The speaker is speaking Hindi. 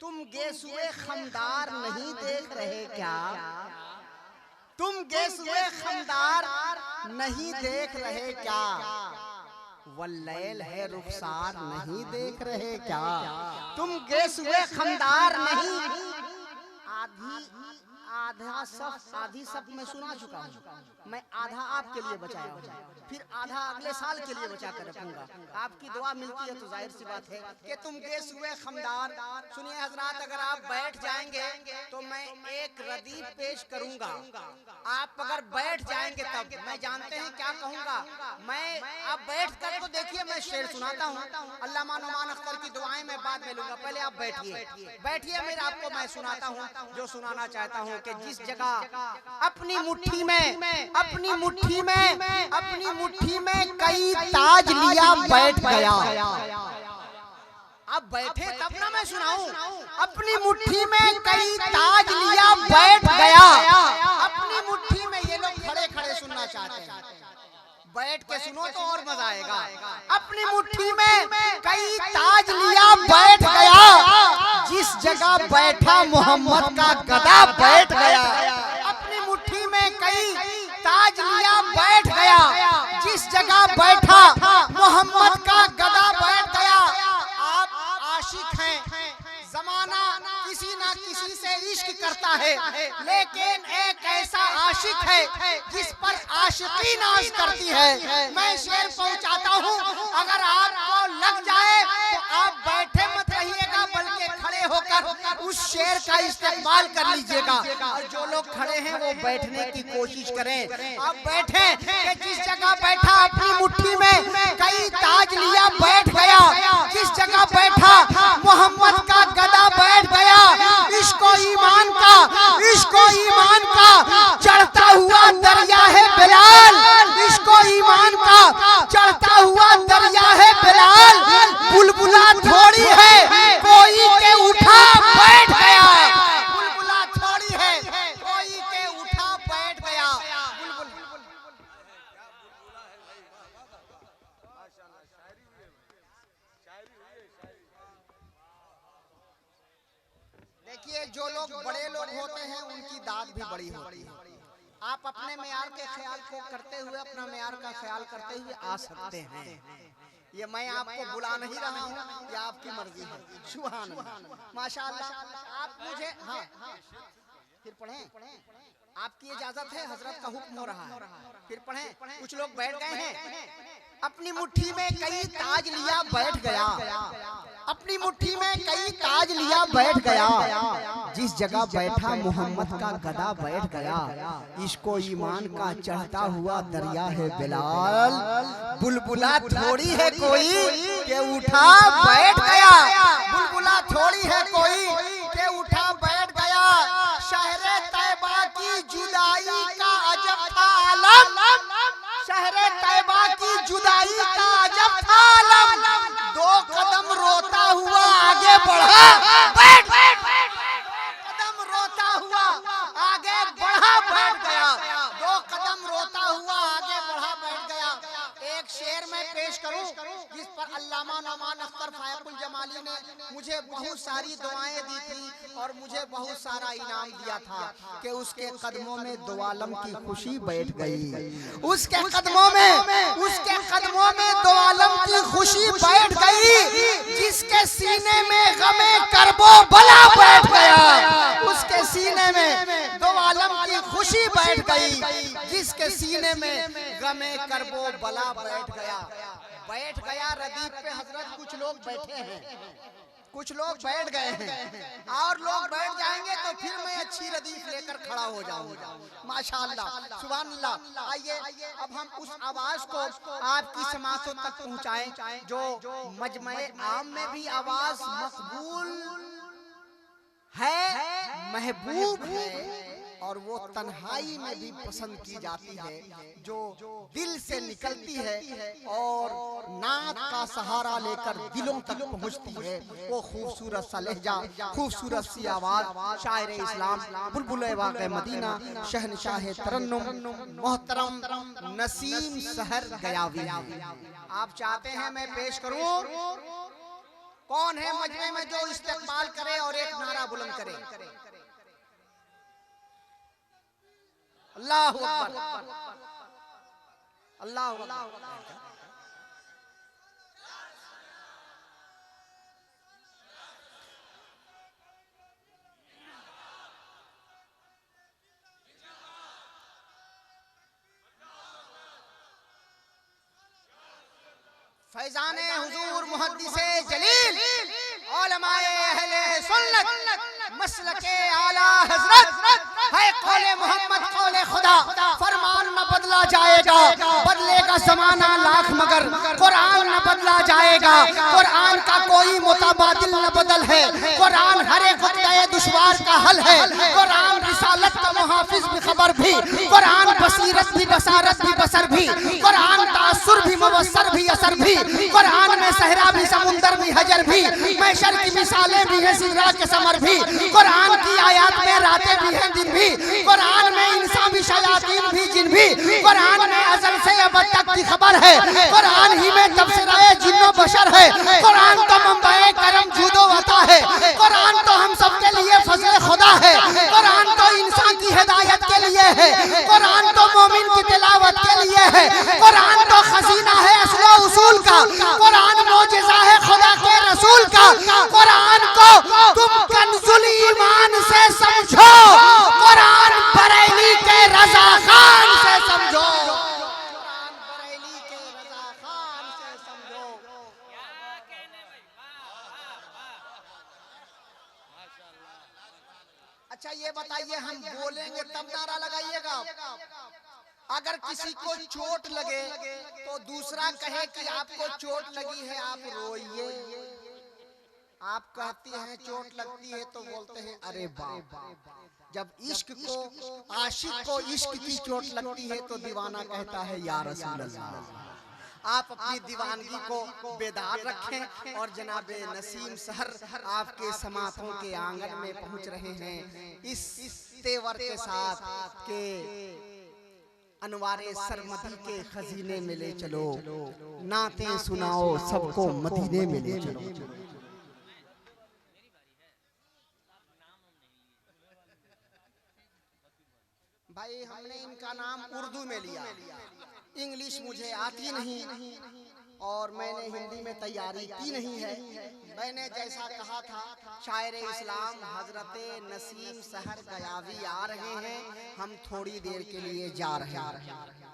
तुम गेसुए खमदार नहीं देख रहे क्या? तुम गेसुए खमदार नहीं देख रहे क्या? वल्लैल है रुखसार नहीं देख रहे क्या? तुम गेसुए खमदार नहीं। आधी सब मैं सुना चुका हूँ। मैं आधा आपके लिए बचाया हूँ, फिर आधा अगले साल के लिए बचा कर रखूंगा। आपकी दुआ मिलती है तो जाहिर सी बात है कि तुम गेसुए खमदार। सुनिए हजरात, अगर आप बैठ जाएंगे तो मैं एक रदीफ पेश करूंगा। आप अगर बैठ जाएंगे तब मैं जानते हैं क्या कहूंगा। मैं आप बैठ कर तो देखिए, मैं शेर सुनाता हूँ। अल्लामा नुमान अख्तर की दुआएं मैं बाद में लूंगा, पहले आप बैठिए। मैं आपको मैं सुनाता हूँ जो सुनाना चाहता हूँ कि जिस जगह अपनी मुट्ठी में कई ताज लिया बैठ गया। अब बैठे तब ना मैं सुनाऊं। अपनी मुट्ठी में कई ताज लिया बैठ गया। अपनी मुट्ठी में, ये लोग खड़े खड़े सुनना चाहते हैं, बैठ के सुनो तो और मजा आएगा। अपनी मुट्ठी में कई ताज लिया बैठ गया। जिस जगह बैठा मोहम्मद का गदा बैठ गया। अपनी मुट्ठी में कई ताज लिया बैठ गया। जिस जगह बैठा मोहम्मद का गदा बैठ गया। आप आशिक हैं, जमाना किसी ना किसी से इश्क करता है, लेकिन एक ऐसा आशिक है जिस पर आशिकी नाज करती है। मैं शेर पहुंचाता हूँ, अगर आपको लग जाए तो आप बैठे मत रहिएगा, बल्कि खड़े होकर उस शेर का इस्तेमाल कर लीजिएगा। और जो लोग खड़े हैं वो बैठने की कोशिश करें। आप बैठे कि जिस जगह बैठा अपनी मुट्ठी में कई ताज लिया बैठ गया। जिस जगह बैठा मोहम्मद का गदा बैठ गया। इश्को ईमान का चढ़ता हुआ दरिया है बिलाल। इश्को ईमान का चढ़ता हुआ दरिया है बिलाल। बुलबुला थोड़ी है कोई के उठा बैठ गया। बुलबुला थोड़ी है कोई के उठा बैठ गया। देखिए, जो लोग बड़े लोग होते हैं उनकी दाद भी बड़ी होती है। आप अपने मेयार के ख्याल को करते हुए, अपना मेयार का ख्याल करते हुए आ सकते हैं। ये मैं आपको बुला नहीं रहा हूँ, ये आपकी मर्जी है। सुभान अल्लाह, माशाअल्लाह। आप मुझे फिर पढ़ें, आपकी इजाजत है, हजरत का हुक्म हो रहा है। फिर पढ़ें। कुछ लोग बैठ गए हैं। अपनी मुट्ठी में कई ताज लिया बैठ गया। अपनी मुट्ठी में कई ताज लिया बैठ गया। जिस जगह बैठा मोहम्मद का गदा बैठ गया। इसको ईमान का चढ़ता हुआ दरिया है बिलाल। बुलबुला थोड़ी है कोई के उठा बैठ गया। बुलबुला थोड़ी है कोई के उठा बैठ गया। शहरे तैबा की जुदाई का अजब था आलम। शहरे तैबा की जुदाई का अजब था आलम। 2 कदम रोता हुआ आगे बढ़ा बैठ कदम रोता हुआ आगे बढ़ा बैठ गया। 2 कदम रोता हुआ आगे बढ़ा बैठ गया। एक शेर मैं पेश करूं जिस पर अल्लामा नुमान अख्तर फायकुल जमाली ने मुझे बहुत सारी दुआएं दी थी और मुझे बहुत सारा इनाम दिया था कि उसके कदमों में दो आलम की खुशी बैठ गई। उसके कदमों में दो आलम की खुशी बैठ गई। जिसके सीने में गमे करबो बला बैठ गया। उसके सीने में दो आलम की खुशी बैठ गई। जिसके सीने में गमे करबो बला बैठ गया। रदीफ पे हजरत कुछ लोग बैठे हैं, कुछ लोग बैठ गए हैं और लोग बैठ जाएंगे तो फिर मैं अच्छी रदीफ लेकर खड़ा हो जाऊंगा। माशाअल्लाह, सुभान अल्लाह। आइए अब हम उस आवाज को आपकी समातों तक पहुंचाएं जो मजमे आम में भी आवाज मकबूल है, महबूब है और वो तन्हाई में भी पसंद की जाती है, जो दिल से निकलती है और नात का सहारा लेकर दिलों तक पहुंचती है। वो खूबसूरत सा लहजा, खूबसूरत सी आवाज, शायर इस्लाम बुलबुल वाक़े मदीना शहनशाह तरन्नुम मोहतरम नसीम सहर गयावी। आप चाहते हैं मैं पेश करूं? कौन कौन है मजमे में जो इस्तेकबाल करे और एक नारा बुलंद करे? अल्लाहु अकबर, अल्लाहु अकबर। फैजाने हुजूर मुहद्दिसे जलील उलमाए अहले सुन्नत मसलके आला हजरत है कौले मोहम्मद कौले खुदा। फरमान न बदला जाएगा, बदलेगा जमाना लाख मगर कुरान न बदला जाएगा। कुरान का कोई मुतबादिल न बदल है। कुरान हर एक वक़्त दुश्वार का हल है। कुरान रिसालत का मुहाफिज भी खबर भी, कुरान बसीरत भी बसारत भी बसर भी, कुरान तासुर भी मुबस्सर भी असर भी, कुरान में सहरा भी समुंदर भी हजर भी, मैशर की मिसालें भी है सिदरा के समर भी, कुरान की आयत में रातें भी हैं दिन भी, कुरान में इंसान भी शयातीन भी जिन भी, कुरान में अज़ल से अब तक की खबर है, कुरान ही में तबसराए जिन्नो बशर है, कुरान तो मंबाए करम जूदो अता है, कुरान तो हम सबके लिए फज़ल खुदा है, कुरान तो इंसान की हिदायत के लिए है, कुरान तो मोमिन की तिलावत के लिए है, कुरान तो खजीना है असलो उसूल का, कुरान मौजिज़ा है खुदा के रसूल का, कुरान को तुम कंजुल ईमान से समझो, कुरान बरेली के रज़ा खान से समझो, कुरान बरेली के रज़ा खान से समझो। अच्छा ये बताइए, हम बोलेंगे तब नारा लगाइएगा? अगर किसी को चोट लगे तो दूसरा कहे कि आपको चोट लगी है आप रोइए, आप कहती हैं चोट लगती है तो बोलते हैं अरे बाप। जब इश्क को आशिक को इश्क की चोट लगती है तो दीवाना कहता है या रसूल अल्लाह। आप अपनी दीवानगी को बेदार रखें और जनाबे नसीम सहर आपके समातों के आंगन में पहुंच रहे हैं इस तेवर के साथ के अनवारे सरमदी के खजीने में ले चलो, नाते सुनाओ सबको मदीने में ले चलो। भाई हमने इनका नाम उर्दू में लिया, इंग्लिश मुझे आती नहीं और मैंने हिंदी में तैयारी की नहीं है। मैंने जैसा कहा था शायर इस्लाम हजरत नसीम सहर गयावी आ रहे हैं, हम थोड़ी देर के लिए जा रहे हैं।